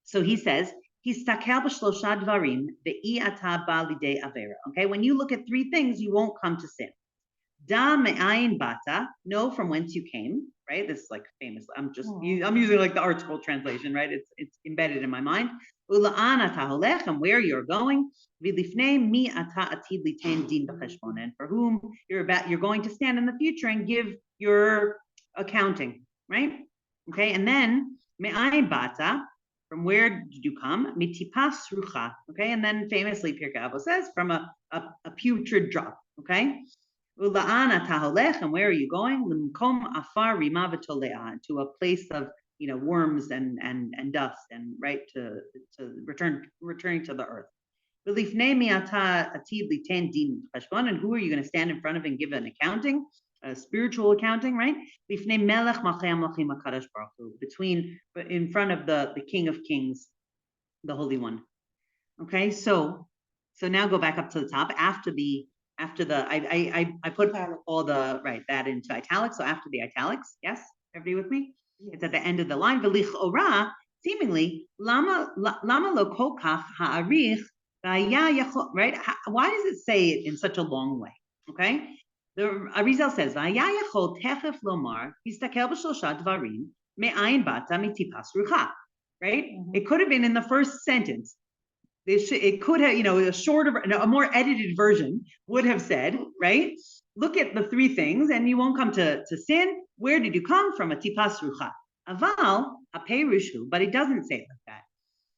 so he says, Histakel b'shlosha dvarim ve'i ata ba lidei avera. Okay, when you look at three things, you won't come to sin. Da me'ayin bata, know from whence you came, right? This is like famous. I'm using like the art school translation, right? It's embedded in my mind. Ula'an ata holech, and where you're going. V'lifnei mi ata atid liten din b'cheshbon, and for whom you're going to stand in the future and give your accounting, right? Okay, and then me'ayin bata, from where did you come? Mitipas rucha, okay, and then famously Pirkei Avos says from a putrid drop, okay. Ula'ana taholech, and where are you going? L'mkom afar rima v'tolea, to a place of worms and dust, and right to returning to the earth. V'lifnei mi'ata atid liten din cheshbon, and who are you going to stand in front of and give an accounting, a spiritual accounting, right? Lifnei melech malchei hamlachim hakadosh baruch hu, in front of the King of Kings, the Holy One. Okay, so now go back up to the top after the I put all the that into italics. So after the italics, yes, everybody with me? Yes. It's at the end of the line. V'lich ora, seemingly, lama lo kol kach ha'arich v'haya yachol, right? Why does it say it in such a long way? Okay, the Arizal says v'haya yachol techef lomar histakel b'shlosha dvarim me'ayin bata mitipas rucha, right? Mm-hmm. It could have been in the first sentence. It could have, a shorter, a more edited version would have said, right? Look at the three things and you won't come to sin. Where did you come from? A tipas rucha. Aval, a perushu, but it doesn't say it like that.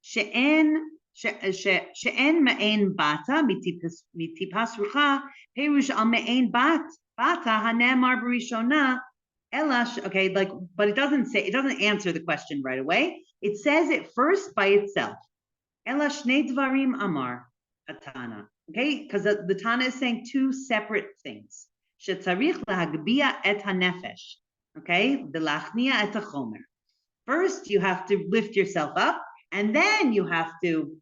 She'en ma'en bata mitipas rucha, perush al ma'en bata hanemar barishona elash. Okay, but it doesn't answer the question right away. It says it first by itself. Ela shnei dvarim amar atana. Okay, because the Tana is saying two separate things. Shetzarich lahagbia et hanefesh. Okay, v'lachnia et hachomer. First, you have to lift yourself up, and then you have to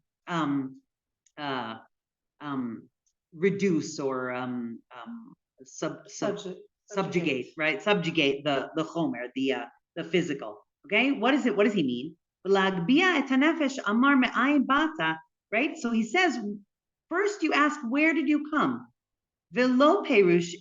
reduce or subjugate, right? Subjugate the chomer, the physical. Okay, what is it? What does he mean? Right? So he says, first you ask, where did you come? Velo perush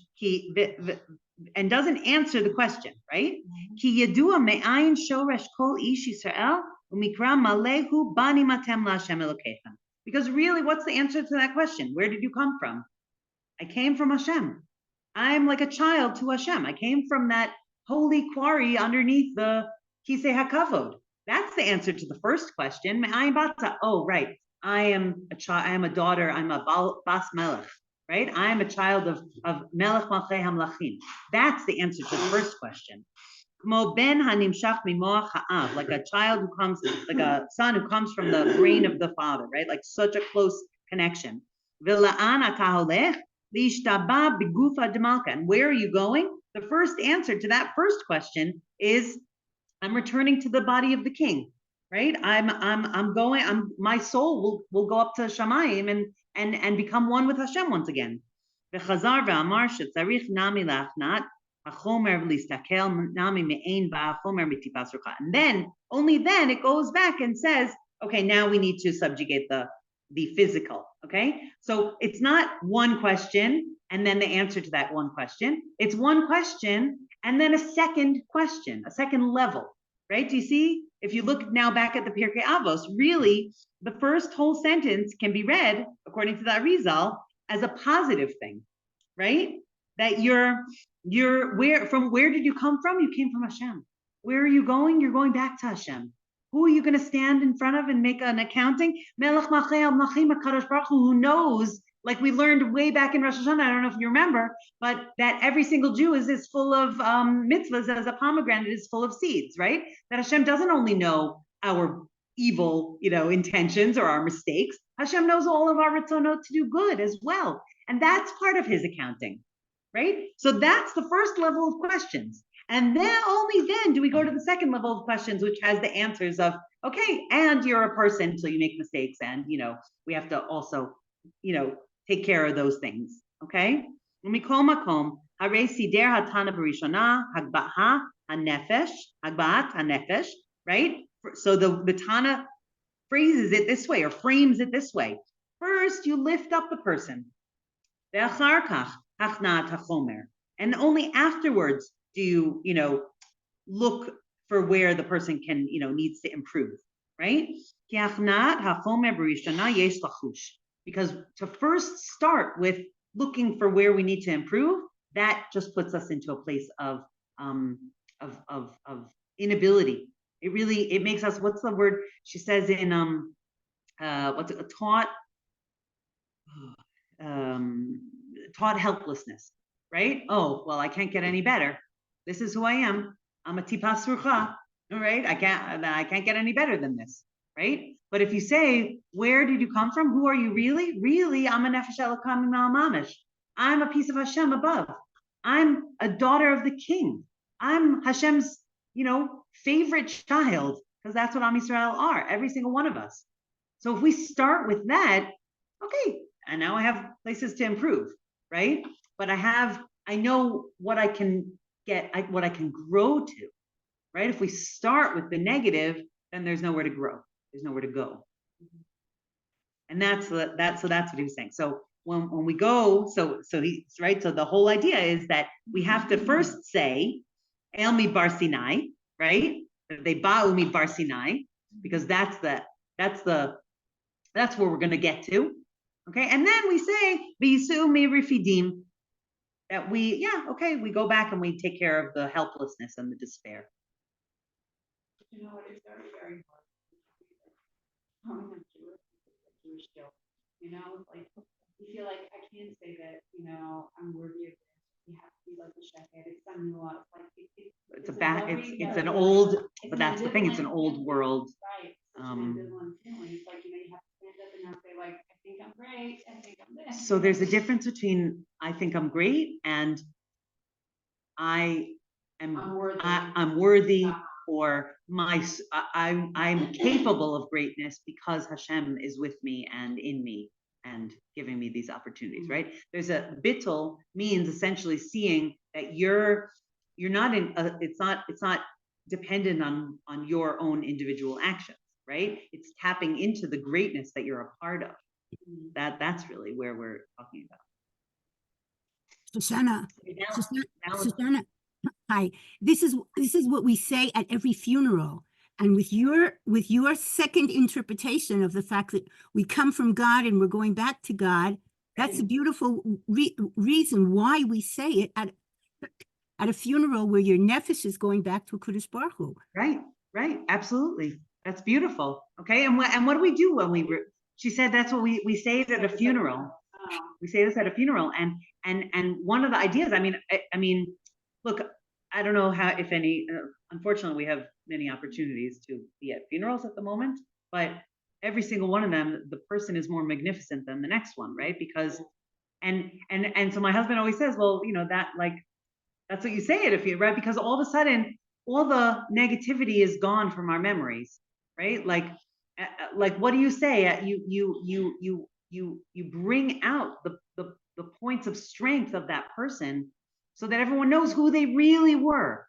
and doesn't answer the question, right? Ki yedua me'ayin shoresh kol ish Yisrael umikra malehu bani matem la'Hashem Elokechem. Because really, what's the answer to that question? Where did you come from? I came from Hashem. I'm like a child to Hashem. I came from that holy quarry underneath the Kisei HaKavod. That's the answer to the first question. Oh, right. I am a child. I am a daughter. I'm a bas melech, right? I am a child of melech malchei hamlachim. That's the answer to the first question. Like a child who comes, like a son who comes from the brain of the father, right? Like such a close connection. And where are you going? The first answer to that first question is, I'm returning to the body of the king, right? My soul will go up to Shamayim and become one with Hashem once again. And then, only then it goes back and says, okay, now we need to subjugate the physical, okay? So it's not one question and then the answer to that one question. It's one question and then a second question, a second level, right? Do you see? If you look now back at the Pirkei Avos, really, the first whole sentence can be read, according to the Arizal, as a positive thing, right? That where did you come from? You came from Hashem. Where are you going? You're going back to Hashem. Who are you going to stand in front of and make an accounting? Melech Malchei HaMelachim HaKadosh Baruch Hu, who knows, like we learned way back in Rosh Hashanah, I don't know if you remember, but that every single Jew is full of mitzvahs, as a pomegranate is full of seeds, right? That Hashem doesn't only know our evil, intentions or our mistakes. Hashem knows all of our ritzonot to do good as well. And that's part of his accounting, right? So that's the first level of questions. And then only then do we go to the second level of questions, which has the answers of, okay, and you're a person, so you make mistakes. And, we have to also, take care of those things. Okay. Mikol makom, harei sider hatana barishona, hagba'at hanefesh, right? So the Tana phrases it this way or frames it this way. First, you lift up the person. And only afterwards do you, look for where the person can, needs to improve, right? Because to first start with looking for where we need to improve, that just puts us into a place of inability. It makes us, what's the word she says in taught helplessness, right? Oh, well, I can't get any better. This is who I am. I'm a tipas rucha, right? I can't get any better than this, right? But if you say, where did you come from? Who are you really? Really, I'm a nefesh elokam mamish. I'm a piece of Hashem above. I'm a daughter of the king. I'm Hashem's, favorite child, because that's what Am Yisrael are, every single one of us. So if we start with that, okay, and now I have places to improve, right? But I know what I can get, what I can grow to, right? If we start with the negative, then there's nowhere to grow. There's nowhere to go. And that's what he was saying. So when we go, so he's right. So the whole idea is that we have to first say, El mi bar Sinai, right? They ba'u mi bar Sinai, because that's where we're going to get to. Okay. And then we say, V'yisu mi rifidim, that we go back and we take care of the helplessness and the despair. It's very, very hard. Jewish guilt, like you feel like I can't say that, I'm worthy of this. You have to be like the shechet. It's done a lot. It's an old, but that's the thing. It's an old world. Right. It's like, you have to stand up and not say like, I think I'm great. I think I'm this. So there's a difference between I think I'm great and I'm worthy. Or I'm capable of greatness because Hashem is with me and in me and giving me these opportunities, right? There's a bittul means essentially seeing that you're not in it's not dependent on your own individual actions, right? It's tapping into the greatness that you're a part of. That's really where we're talking about. Shosana. Hi, this is what we say at every funeral. And with your second interpretation of the fact that we come from God and we're going back to God, that's a beautiful reason why we say it at a funeral where your nefesh is going back to Kadosh Baruch Hu. Right, absolutely. That's beautiful. Okay, and what do we do when she said that's what we say it at a funeral. We say this at a funeral, and one of the ideas, I mean, look, I don't know if any, unfortunately we have many opportunities to be at funerals at the moment, but every single one of them, the person is more magnificent than the next one, right? Because, and so my husband always says, well, that's what you say at a funeral, right? Because all of a sudden, all the negativity is gone from our memories, right? Like what do you say? You bring out the points of strength of that person, so that everyone knows who they really were,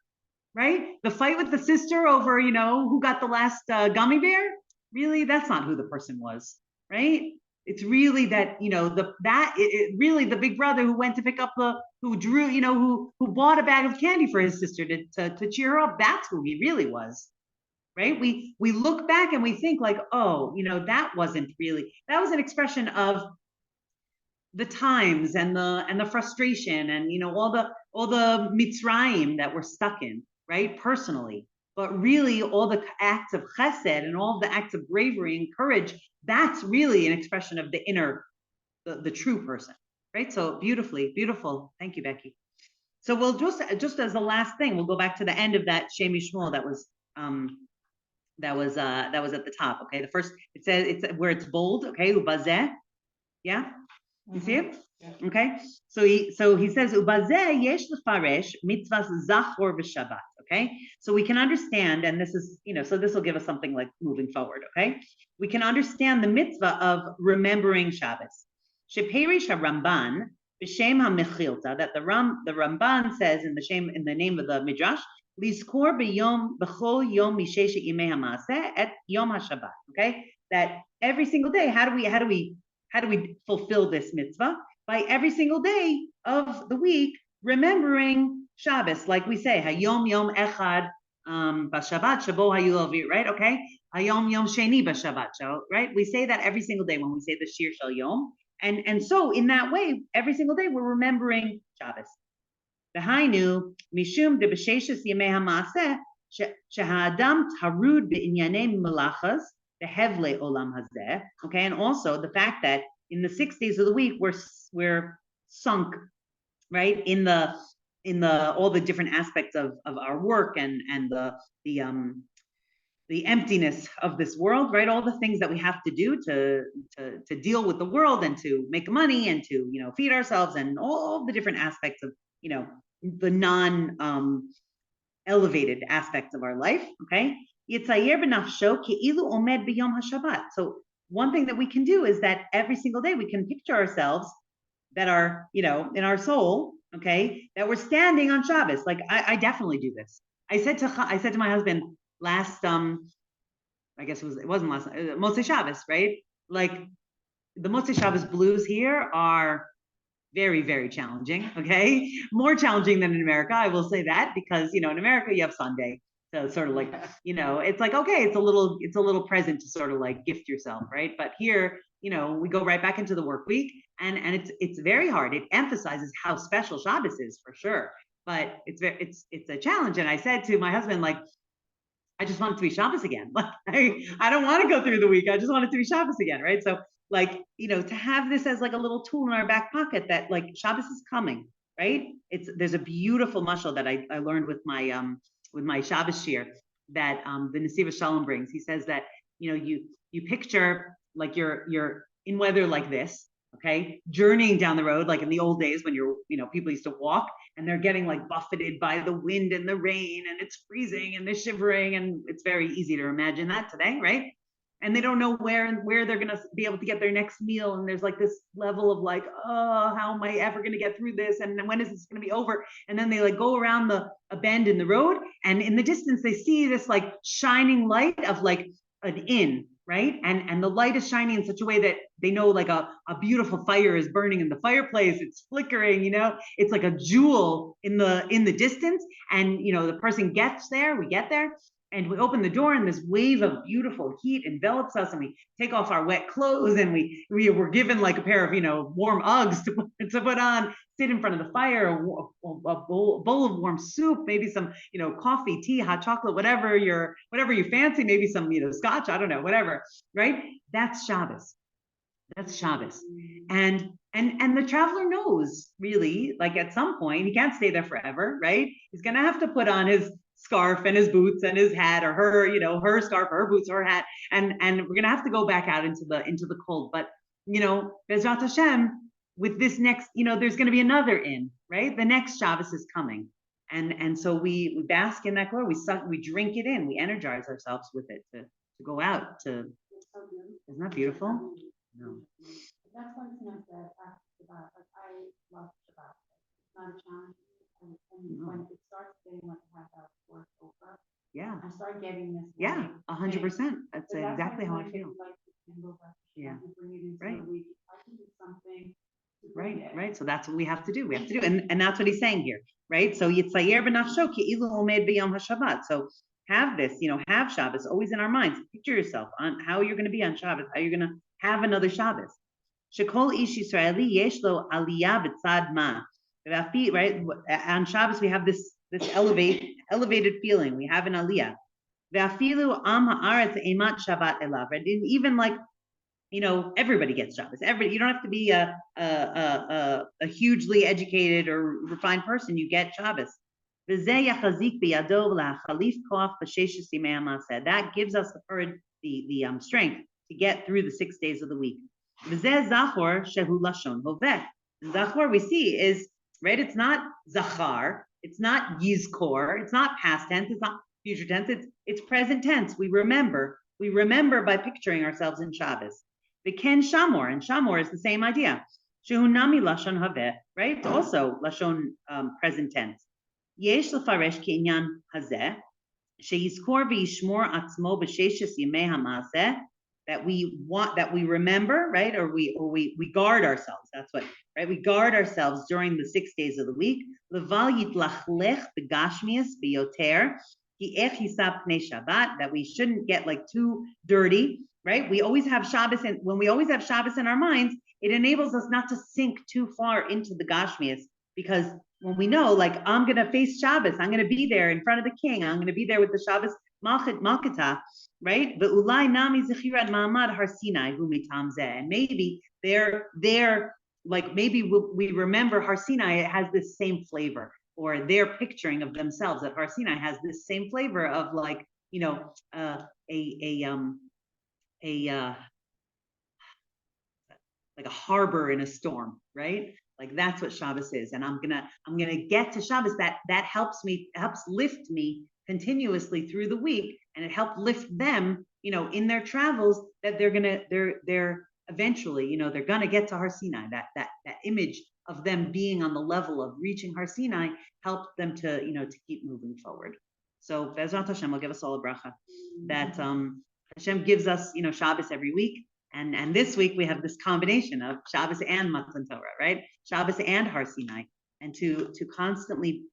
right? The fight with the sister over, who got the last gummy bear, really, that's not who the person was, right? It's really that, really the big brother who went to pick up who drew, who bought a bag of candy for his sister to cheer her up. That's who he really was, right? We look back and we think like, oh, that was an expression of the times and the frustration and all the Mitzrayim that we're stuck in, right? Personally. But really all the acts of chesed and all the acts of bravery and courage, that's really an expression of the inner, the true person, right? So beautiful. Thank you, Becky. So we'll just as the last thing, we'll go back to the end of that Shem Yishmol that was at the top. Okay, the first, it says, it's where it's bold. Okay, ubazeh, yeah, you see it? Yeah. Okay, so he says ubazeh yesh lefaresh mitzvahs zachor v'shabbat. Okay, so we can understand, and this is, so this will give us something like moving forward. Okay, we can understand the mitzvah of remembering Shabbos. Sheperish Ramban b'shem ha-mechilta, that the Ramban says in the name of the Midrash, lizkor b'yom b'chol yom misheshet yimei ha'maaseh et yom haShabbat. Okay, that every single day, how do we fulfill this mitzvah? By every single day of the week remembering Shabbos, like we say, hayom yom echad b'Shabbat shabo hayu lovit, right? Okay, hayom yom sheni b'Shabbat, right? We say that every single day when we say the shir shel yom, and so in that way, every single day we're remembering Shabbos. V'hainu mishum de b'sheshes yemei ha'maaseh sheha'adam tarud be'inyanei melachas behevle olam hazeh. Okay, and also the fact that in the 6 days of the week we're sunk, right, in the all the different aspects of our work and the emptiness of this world, right? All the things that we have to do to deal with the world and to make money and to feed ourselves and all the different aspects of the non elevated aspects of our life. Okay, so one thing that we can do is that every single day we can picture ourselves that are in our soul, okay, that we're standing on Shabbos. Like I definitely do this. I said to my husband last I guess it wasn't last Motzei Shabbos, right? Like the Motzei Shabbos blues here are very, very challenging. Okay, more challenging than in America, I will say that, because in America you have Sunday, so it's sort of like it's like, okay, it's a little present to sort of like gift yourself, right? But here we go right back into the work week, and it's very hard. It emphasizes how special Shabbos is for sure, but it's a challenge. And I said to my husband, like, I just want it to be Shabbos again. Like I don't want to go through the week. I just want it to be Shabbos again, right? So like, to have this as like a little tool in our back pocket that like Shabbos is coming, right? There's a beautiful mashal that I learned with my Shabbos shir that the Nesiva Shalom brings. He says that, you picture like you're in weather like this, okay, journeying down the road, like in the old days when people used to walk and they're getting like buffeted by the wind and the rain and it's freezing and they're shivering, and it's very easy to imagine that today, right? And they don't know where they're going to be able to get their next meal. And there's like this level of like, oh, how am I ever going to get through this? And when is this going to be over? And then they like go around a bend in the road, and in the distance, they see this like shining light of like an inn, right? And the light is shining in such a way that they know like a beautiful fire is burning in the fireplace. It's flickering, it's like a jewel in the distance. And, the person gets there, we get there, and we open the door, and this wave of beautiful heat envelops us, and we take off our wet clothes, and we were given like a pair of warm Uggs to put on, sit in front of the fire, a bowl of warm soup, maybe some coffee, tea, hot chocolate, whatever you fancy, maybe some scotch, I don't know, whatever, right? That's Shabbos. That's Shabbos. And the traveler knows, really, like at some point he can't stay there forever, right? He's gonna have to put on his scarf and his boots and his hat, or her, her scarf, her boots, her hat, and we're gonna have to go back out into the cold. But Bezrat Hashem, with this next, there's gonna be another inn, right? The next Shabbos is coming, and so we bask in that glory. We drink it in. We energize ourselves with it to go out to. Isn't that beautiful? No. That's one thing I said after Shabbat. Like I love Shabbat. It's not a challenge. And when it starts getting like a half hour work over, Yeah. I start getting this. Yeah, 100%. That's exactly how I feel. Yeah. Right. I can do something. Right. So that's what we have to do. And that's what he's saying here, right? So Yitzayer b'nafsho ki'ilu omed b'yom haShabbat. So have this, have Shabbos always in our minds. Picture yourself on how you're going to be on Shabbos, how you're going to have another Shabbos. Shekol ish Yisraeli yesh lo aliyah b'tzad ma. Right? On Shabbos we have this elevated feeling. We have an aliyah. Ve'afilu am ha'aretz emat Shabbat elav. And even like, everybody gets Shabbos. You don't have to be a hugely educated or refined person. You get Shabbos. That gives us the strength to get through the 6 days of the week. Zachor we see is, right, it's not Zachar, it's not Yizkor, it's not past tense, it's not future tense, it's present tense. We remember by picturing ourselves in Shabbos. V'ken Shamor, and Shamor is the same idea. Shehunami Lashon Haveh, right? It's also Lashon present tense. Yesh lefaresh ki'inyan hazeh, sheyizkor v'yishmor atzmo b'sheshes yimei ha'maseh, that we remember, right? Or we guard ourselves. That's what, right? We guard ourselves during the 6 days of the week. Leval yitlachlech b'gashmias b'yoter, ki ech hisab pnei Shabbat, that we shouldn't get like too dirty, right? We always have Shabbos, and when we always have Shabbos in our minds, it enables us not to sink too far into the gashmias, because when we know, like, I'm going to face Shabbos, I'm going to be there in front of the king, I'm going to be there with the Shabbos Malkata, right? But ulai nami zechirat ma'amad har Sinai hu mitam zeh, and maybe they're like, maybe we remember Har Sinai, it has this same flavor, or their picturing of themselves at Har Sinai has this same flavor of, like, like a harbor in a storm, right? Like, that's what Shabbos is. And I'm gonna get to Shabbos. That helps lift me continuously through the week, and it helped lift them, in their travels, that they're eventually, they're gonna get to Har Sinai. That image of them being on the level of reaching Har Sinai helped them to, to keep moving forward. So Bezrat Hashem will give us all a bracha that Hashem gives us, Shabbos every week. And this week we have this combination of Shabbos and Matan Torah, right? Shabbos and Har Sinai, and to constantly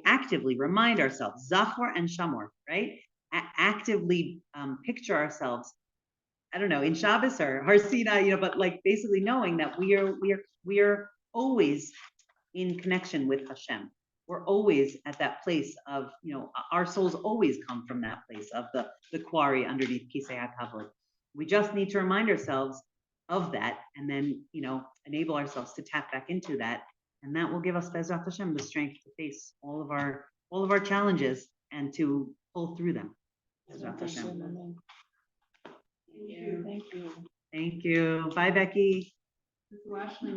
actively remind ourselves, Zachor and Shamor, right? Actively picture ourselves, I don't know, in Shabbos or Har Sinai, but like basically knowing that we are always in connection with Hashem. We're always at that place of, our souls always come from that place of the quarry underneath Kisei HaKavod. We just need to remind ourselves of that, and then, enable ourselves to tap back into that. And that will give us, Bezrat Hashem, the strength to face all of our challenges and to pull through them. Bezrat Hashem. Thank you. Thank you. Bye, Becky. This is Ashley,